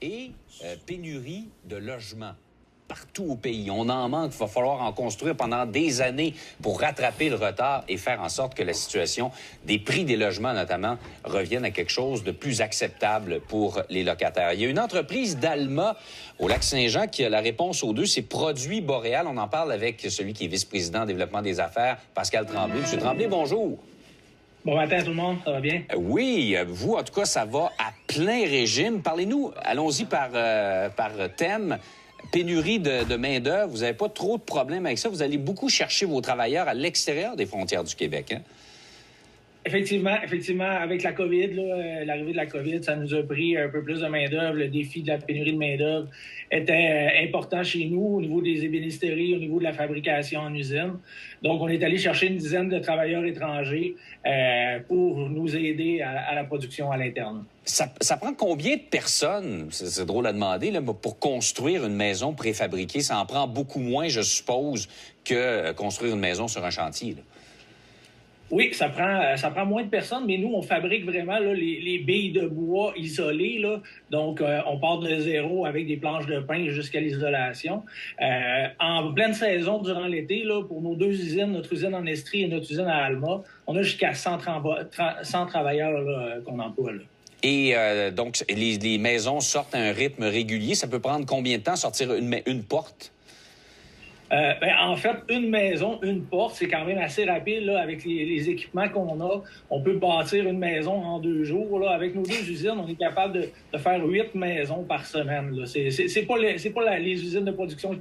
et pénurie de logements partout au pays. On en manque, il va falloir en construire pendant des années pour rattraper le retard et faire en sorte que la situation des prix des logements, notamment, revienne à quelque chose de plus acceptable pour les locataires. Il y a une entreprise d'Alma au Lac-Saint-Jean qui a la réponse aux deux, c'est Produits Boréal. On en parle avec celui qui est vice-président développement des affaires, Pascal Tremblay. Monsieur Tremblay, bonjour. Bon matin tout le monde, ça va bien? Oui, vous, en tout cas, ça va à plein régime. Parlez-nous, allons-y par thème. Pénurie de main-d'œuvre, vous n'avez pas trop de problèmes avec ça. Vous allez beaucoup chercher vos travailleurs à l'extérieur des frontières du Québec, hein? Effectivement, avec la COVID, l'arrivée de la COVID, ça nous a pris un peu plus de main-d'œuvre. Le défi de la pénurie de main-d'œuvre était important chez nous au niveau des ébénisteries, au niveau de la fabrication en usine. Donc, on est allé chercher une dizaine de travailleurs étrangers pour nous aider à la production à l'interne. Ça prend combien de personnes, c'est drôle à demander, là, pour construire une maison préfabriquée? Ça en prend beaucoup moins, je suppose, que construire une maison sur un chantier, là. Oui, ça prend moins de personnes, mais nous, on fabrique vraiment là, les billes de bois isolées. Là. Donc, on part de zéro avec des planches de pin jusqu'à l'isolation. En pleine saison, durant l'été, là, pour nos deux usines, notre usine en Estrie et notre usine à Alma, on a jusqu'à 100 travailleurs là, qu'on emploie. Là. Et donc, les maisons sortent à un rythme régulier. Ça peut prendre combien de temps sortir une porte? En fait, une maison, une porte, c'est quand même assez rapide là, avec les équipements qu'on a. On peut bâtir une maison en 2 jours. Là. Avec nos deux usines, on est capable de faire 8 maisons par semaine. Là. C'est pas les usines de production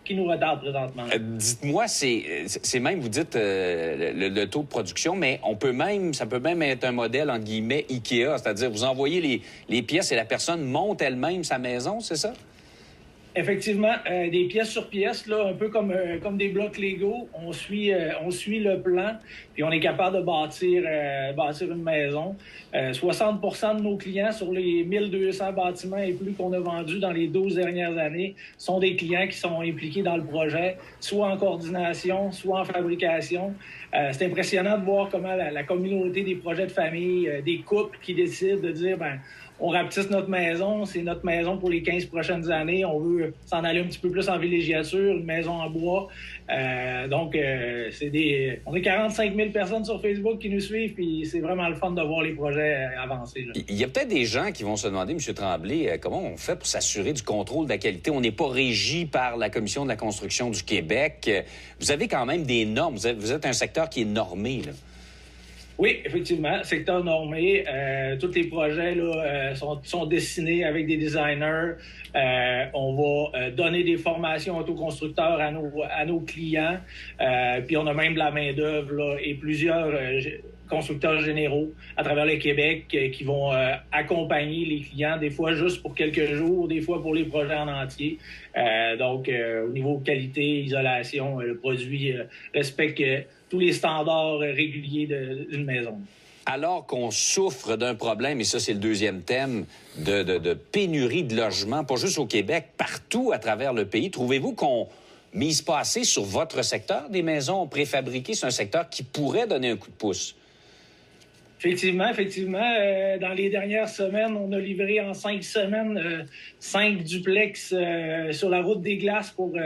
qui nous retardent présentement. Dites-moi, c'est même, vous dites le taux de production, mais ça peut même être un modèle, entre guillemets, IKEA, c'est-à-dire vous envoyez les pièces et la personne monte elle-même sa maison, c'est ça? Effectivement, des pièces sur pièces, là, un peu comme des blocs Lego. On suit le plan, puis on est capable de bâtir une maison. 60% de nos clients sur les 1200 bâtiments et plus qu'on a vendus dans les 12 dernières années sont des clients qui sont impliqués dans le projet, soit en coordination, soit en fabrication. C'est impressionnant de voir comment la communauté des projets de famille, des couples qui décident de dire, on rapetisse notre maison, c'est notre maison pour les 15 prochaines années. On veut s'en aller un petit peu plus en villégiature, une maison en bois. On est 45 000 personnes sur Facebook qui nous suivent, puis c'est vraiment le fun de voir les projets avancer. Là. Il y a peut-être des gens qui vont se demander, M. Tremblay, comment on fait pour s'assurer du contrôle de la qualité? On n'est pas régi par la Commission de la construction du Québec. Vous avez quand même des normes. Vous êtes un secteur qui est normé, là. Oui, effectivement, secteur normé. Tous les projets là, sont dessinés avec des designers. On va donner des formations autoconstructeurs à nos clients. Puis on a même de la main-d'œuvre là, et plusieurs constructeurs généraux à travers le Québec qui vont accompagner les clients, des fois juste pour quelques jours, des fois pour les projets en entier. Au niveau qualité, isolation, le produit respecte tous les standards réguliers d'une maison. Alors qu'on souffre d'un problème, et ça c'est le deuxième thème, de pénurie de logements, pas juste au Québec, partout à travers le pays, trouvez-vous qu'on mise pas assez sur votre secteur des maisons préfabriquées? C'est un secteur qui pourrait donner un coup de pouce. Effectivement. Dans les dernières semaines, on a livré en 5 semaines 5 duplex sur la route des Glaces pour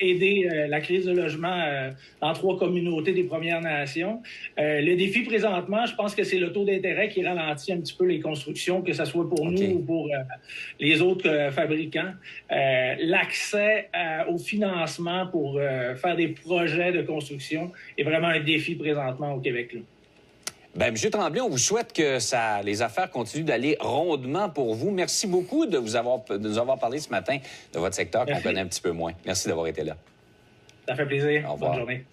aider la crise de logement dans 3 communautés des Premières Nations. Le défi présentement, je pense que c'est le taux d'intérêt qui ralentit un petit peu les constructions, que ce soit pour nous ou pour les autres fabricants. L'accès au financement pour faire des projets de construction est vraiment un défi présentement au Québec, là. Bien, M. Tremblay, on vous souhaite que les affaires continuent d'aller rondement pour vous. Merci beaucoup de nous avoir parlé ce matin de votre secteur qu'on connaît un petit peu moins. Merci d'avoir été là. Ça fait plaisir. Au revoir. Bonne journée.